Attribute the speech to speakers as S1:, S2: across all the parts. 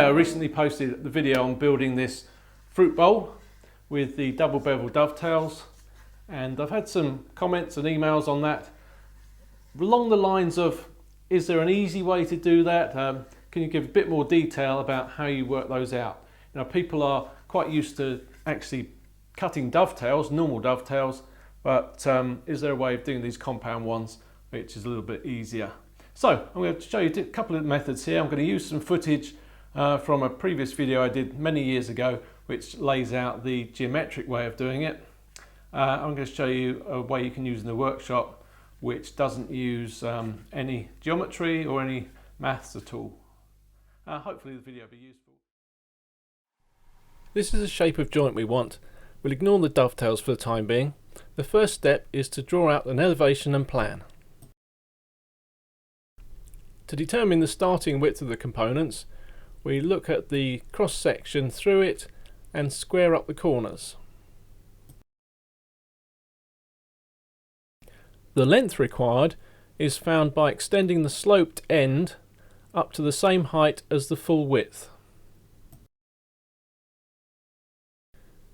S1: I recently posted the video on building this fruit bowl with the double bevel dovetails, and I've had some comments and emails on that along the lines of, is there an easy way to do that? Can you give a bit more detail about how you work those out? You know, people are quite used to actually cutting dovetails, normal dovetails, but is there a way of doing these compound ones which is a little bit easier? So I'm going to show you a couple of methods here. I'm going to use some footage from a previous video I did many years ago, which lays out the geometric way of doing it. I'm going to show you a way you can use in the workshop which doesn't use any geometry or any maths at all. Hopefully the video will be useful. This is the shape of joint we want. We'll ignore the dovetails for the time being. The first step is to draw out an elevation and plan. To determine the starting width of the components, we look at the cross section through it and square up the corners. The length required is found by extending the sloped end up to the same height as the full width.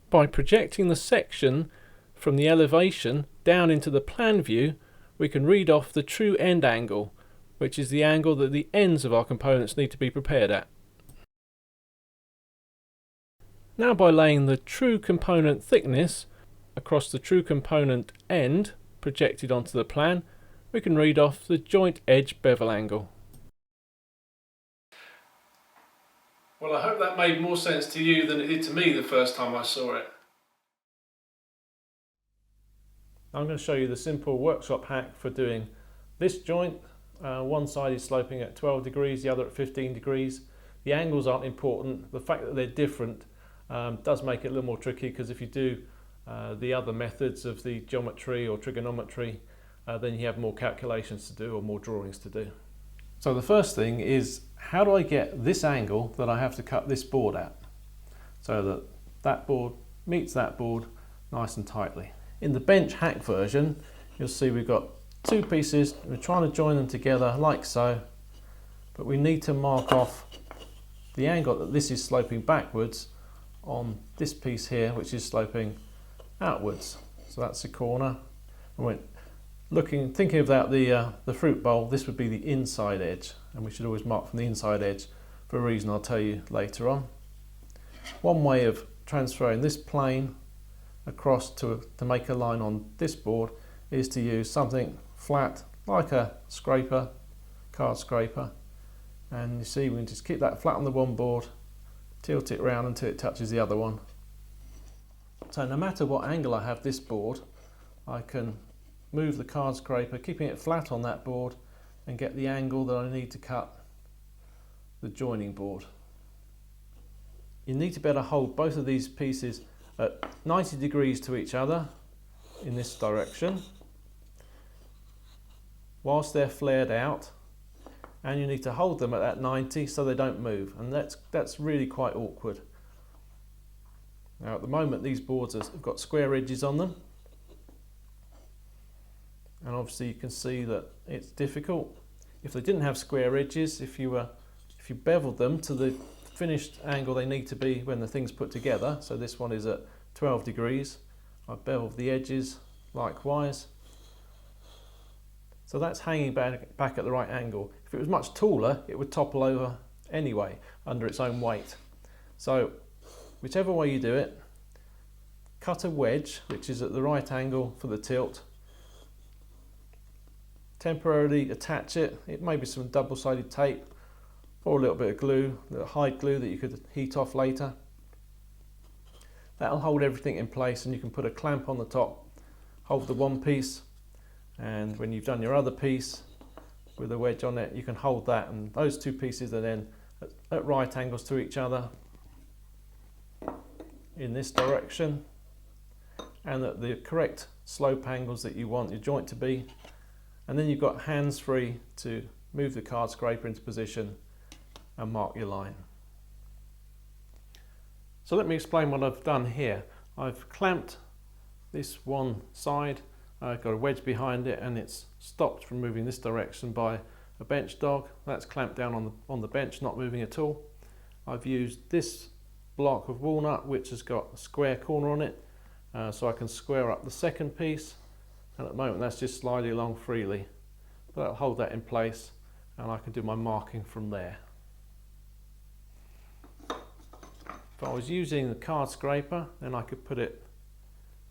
S1: By projecting the section from the elevation down into the plan view, we can read off the true end angle, which is the angle that the ends of our components need to be prepared at. Now, by laying the true component thickness across the true component end projected onto the plan, we can read off the joint edge bevel angle. Well, I hope that made more sense to you than it did to me the first time I saw it. I'm going to show you the simple workshop hack for doing this joint. One side is sloping at 12 degrees, the other at 15 degrees. The angles aren't important. The fact that they're different does make it a little more tricky, because if you do the other methods of the geometry or trigonometry, then you have more calculations to do or more drawings to do. So the first thing is, how do I get this angle that I have to cut this board at, so that that board meets that board nice and tightly. In the bench hack version, you'll see we've got two pieces. We're trying to join them together like so, but we need to mark off the angle that this is sloping backwards on this piece here, which is sloping outwards. So that's the corner. And thinking about the fruit bowl, this would be the inside edge, and we should always mark from the inside edge for a reason I'll tell you later on. One way of transferring this plane across to make a line on this board is to use something flat like a scraper, card scraper, and you see we can just keep that flat on the one board, tilt it round until it touches the other one. So no matter what angle I have this board, I can move the card scraper, keeping it flat on that board, and get the angle that I need to cut the joining board. You need to be able to hold both of these pieces at 90 degrees to each other in this direction whilst they're flared out, and you need to hold them at that 90 so they don't move, and that's really quite awkward. Now at the moment these boards have got square edges on them, and obviously you can see that it's difficult. If they didn't have square edges, if you beveled them to the finished angle they need to be when the thing's put together, so this one is at 12 degrees, I've beveled the edges likewise, so that's hanging back at the right angle. If it was much taller, it would topple over anyway under its own weight. So whichever way you do it, cut a wedge which is at the right angle for the tilt, temporarily attach it. It may be some double-sided tape or a little bit of glue, a little hide glue that you could heat off later. That'll hold everything in place, and you can put a clamp on the top, hold the one piece, and when you've done your other piece with a wedge on it, you can hold that, and those two pieces are then at right angles to each other in this direction, and at the correct slope angles that you want your joint to be. And then you've got hands free to move the card scraper into position and mark your line. So let me explain what I've done here. I've clamped this one side, I've got a wedge behind it, and it's stopped from moving this direction by a bench dog. That's clamped down on the bench, not moving at all. I've used this block of walnut which has got a square corner on it, so I can square up the second piece, and at the moment that's just sliding along freely, but I'll hold that in place and I can do my marking from there. If I was using the card scraper, then I could put it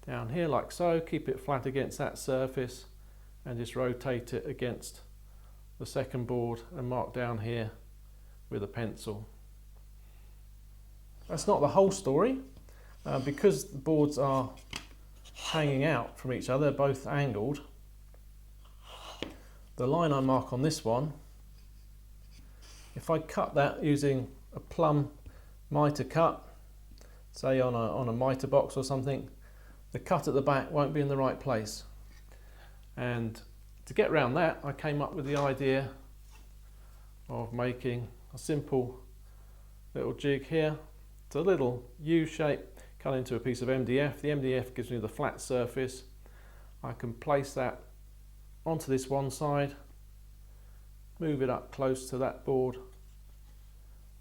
S1: down here like so, keep it flat against that surface and just rotate it against the second board and mark down here with a pencil. That's not the whole story, because the boards are hanging out from each other, both angled. The line I mark on this one, if I cut that using a plumb mitre cut, say on a mitre box or something, the cut at the back won't be in the right place. And to get around that, I came up with the idea of making a simple little jig here. It's a little U shape cut into a piece of MDF. The MDF gives me the flat surface. I can place that onto this one side, move it up close to that board,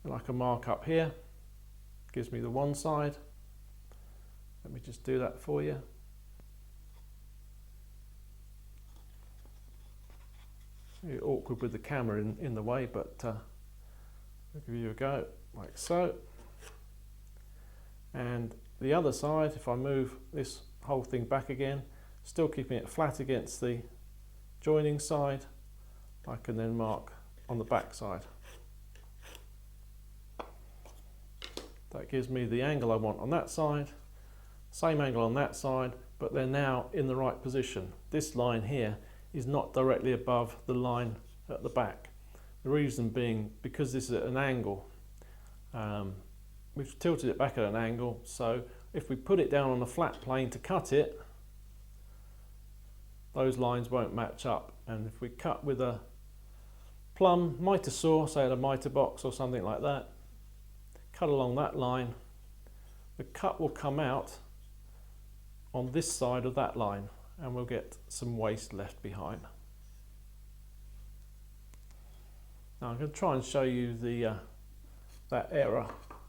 S1: and I can mark up here. Gives me the one side. Let me just do that for you. It's awkward with the camera in the way, but I'll give you a go, like so. And the other side, if I move this whole thing back again, still keeping it flat against the joining side, I can then mark on the back side. That gives me the angle I want on that side, same angle on that side, but they're now in the right position. This line here is not directly above the line at the back. The reason being because this is at an angle. We've tilted it back at an angle, so if we put it down on a flat plane to cut it, those lines won't match up. And if we cut with a plumb mitre saw, say at a mitre box or something like that, cut along that line, the cut will come out on this side of that line and we'll get some waste left behind. Now I'm going to try and show you the that error.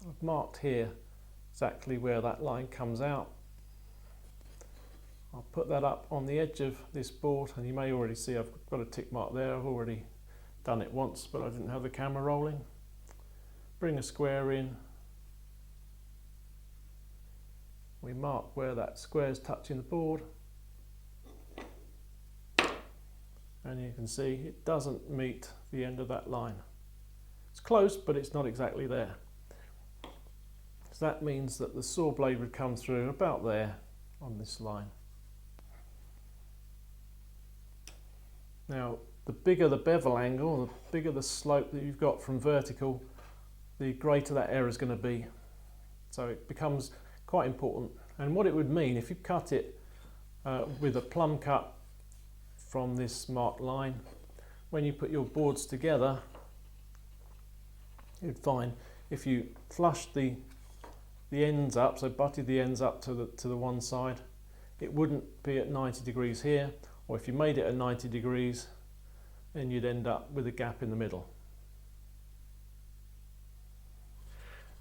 S1: I've marked here exactly where that line comes out. I'll put that up on the edge of this board, and you may already see I've got a tick mark there. I've already done it once, but I didn't have the camera rolling. Bring a square in. We mark where that square is touching the board. And you can see it doesn't meet the end of that line. It's close, but it's not exactly there. So that means that the saw blade would come through about there on this line. Now, the bigger the bevel angle, the bigger the slope that you've got from vertical, the greater that error is going to be. So it becomes quite important. And what it would mean if you cut it with a plumb cut from this marked line, when you put your boards together, you'd find if you flushed the ends up, so butted the ends up to the one side, it wouldn't be at 90 degrees here, or if you made it at 90 degrees, then you'd end up with a gap in the middle.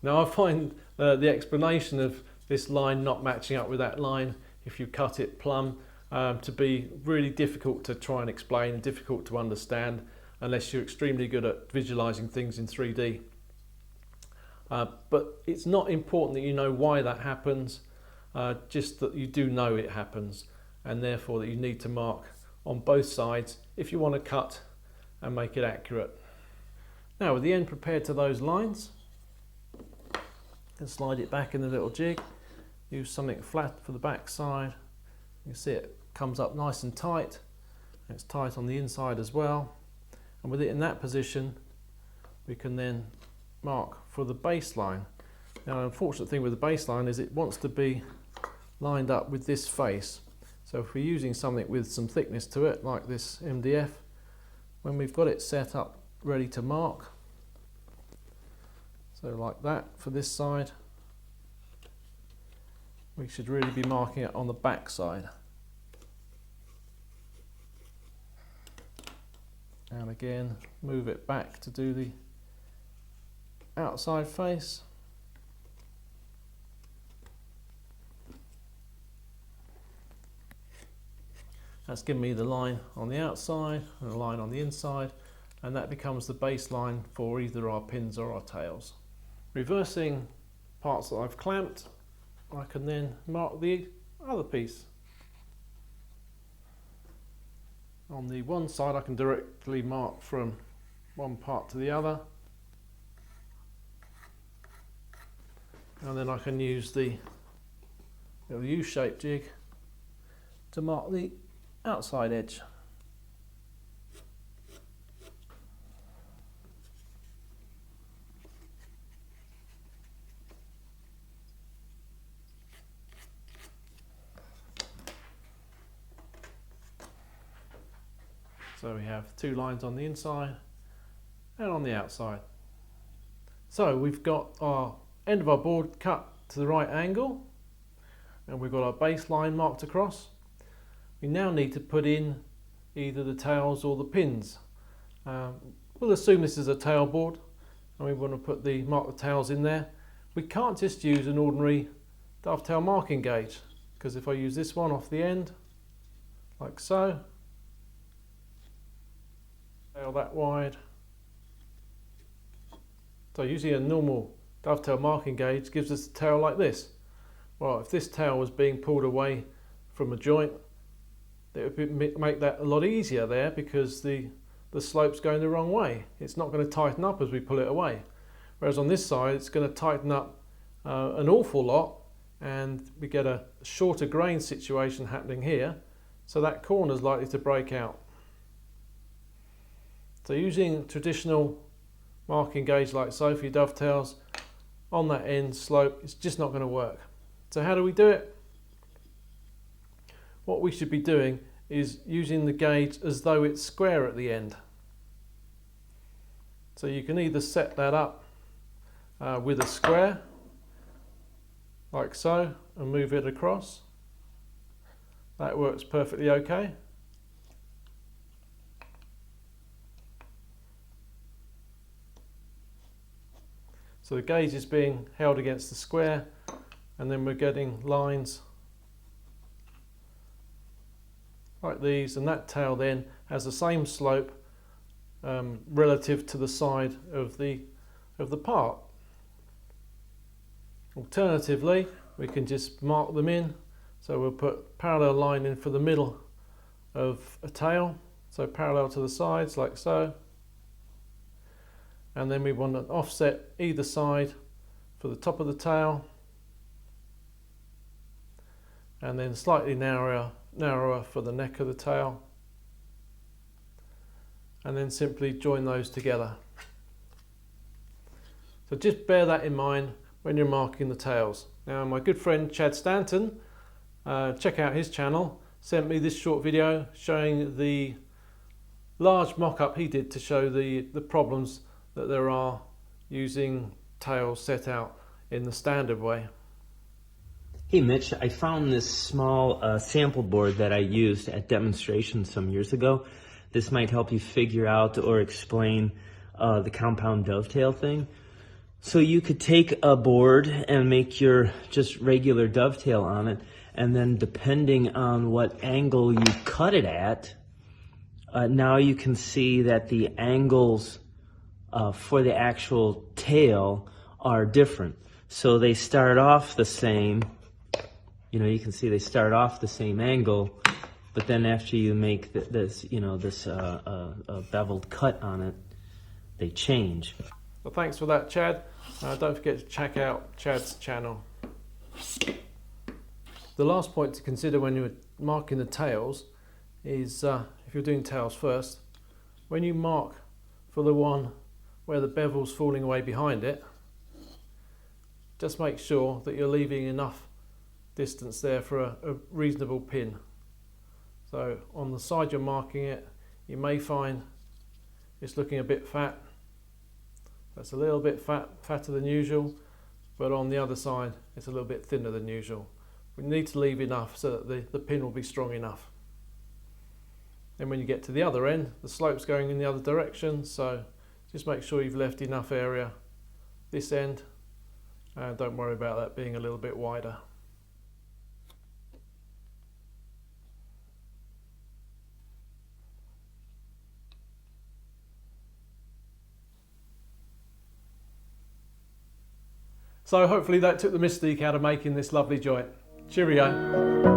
S1: Now I find the explanation of this line not matching up with that line, if you cut it plumb, to be really difficult to try and explain and difficult to understand unless you're extremely good at visualizing things in 3D. But it's not important that you know why that happens, just that you do know it happens, and therefore that you need to mark on both sides if you want to cut and make it accurate. Now with the end prepared to those lines, you can slide it back in the little jig, use something flat for the back side. You see it comes up nice and tight, and it's tight on the inside as well, and with it in that position we can then mark for the baseline. Now the unfortunate thing with the baseline is it wants to be lined up with this face, so if we're using something with some thickness to it like this MDF, when we've got it set up ready to mark, so like that for this side, we should really be marking it on the back side. And again, move it back to do the outside face. That's given me the line on the outside and a line on the inside, and that becomes the baseline for either our pins or our tails. Reversing parts that I've clamped, I can then mark the other piece. On the one side I can directly mark from one part to the other, and then I can use the U-shaped jig to mark the outside edge. So we have two lines on the inside and on the outside. So we've got our end of our board cut to the right angle, and we've got our baseline marked across. We now need to put in either the tails or the pins. We'll assume this is a tail board, and we want to mark the tails in there. We can't just use an ordinary dovetail marking gauge, because if I use this one off the end, like so, tail that wide. So using a normal dovetail marking gauge gives us a tail like this. Well, if this tail was being pulled away from a joint, it would make that a lot easier there, because the slope's going the wrong way. It's not going to tighten up as we pull it away. Whereas on this side, it's going to tighten up an awful lot, and we get a shorter grain situation happening here, so that corner is likely to break out. So using traditional marking gauge like so for your dovetails, on that end slope, it's just not going to work. So how do we do it? What we should be doing is using the gauge as though it's square at the end. So you can either set that up with a square, like so, and move it across. That works perfectly okay. So the gauge is being held against the square, and then we're getting lines like these, and that tail then has the same slope relative to the side of the part. Alternatively, we can just mark them in. So we'll put parallel line in for the middle of a tail, so parallel to the sides like so. And then we want to offset either side for the top of the tail, and then slightly narrower for the neck of the tail, and then simply join those together. So just bear that in mind when you're marking the tails. Now my good friend Chad Stanton, check out his channel, sent me this short video showing the large mock-up he did to show the problems that there are using tails set out in the standard way.
S2: Hey Mitch, I found this small sample board that I used at demonstration some years ago. This might help you figure out or explain the compound dovetail thing. So you could take a board and make your just regular dovetail on it, and then depending on what angle you cut it at, now you can see that the angles for the actual tail are different. So they start off the same, you can see they start off the same angle, but then after you make this beveled cut on it, they change.
S1: Well, thanks for that, Chad. Don't forget to check out Chad's channel. The last point to consider when you're marking the tails is, if you're doing tails first, when you mark for the one where the bevel's falling away behind it, just make sure that you're leaving enough distance there for a reasonable pin. So on the side you're marking it, you may find it's looking a bit fat. That's a little bit fatter than usual, but on the other side it's a little bit thinner than usual. We need to leave enough so that the pin will be strong enough. And when you get to the other end, the slope's going in the other direction, so just make sure you've left enough area this end, and don't worry about that being a little bit wider. So hopefully that took the mystique out of making this lovely joint. Cheerio.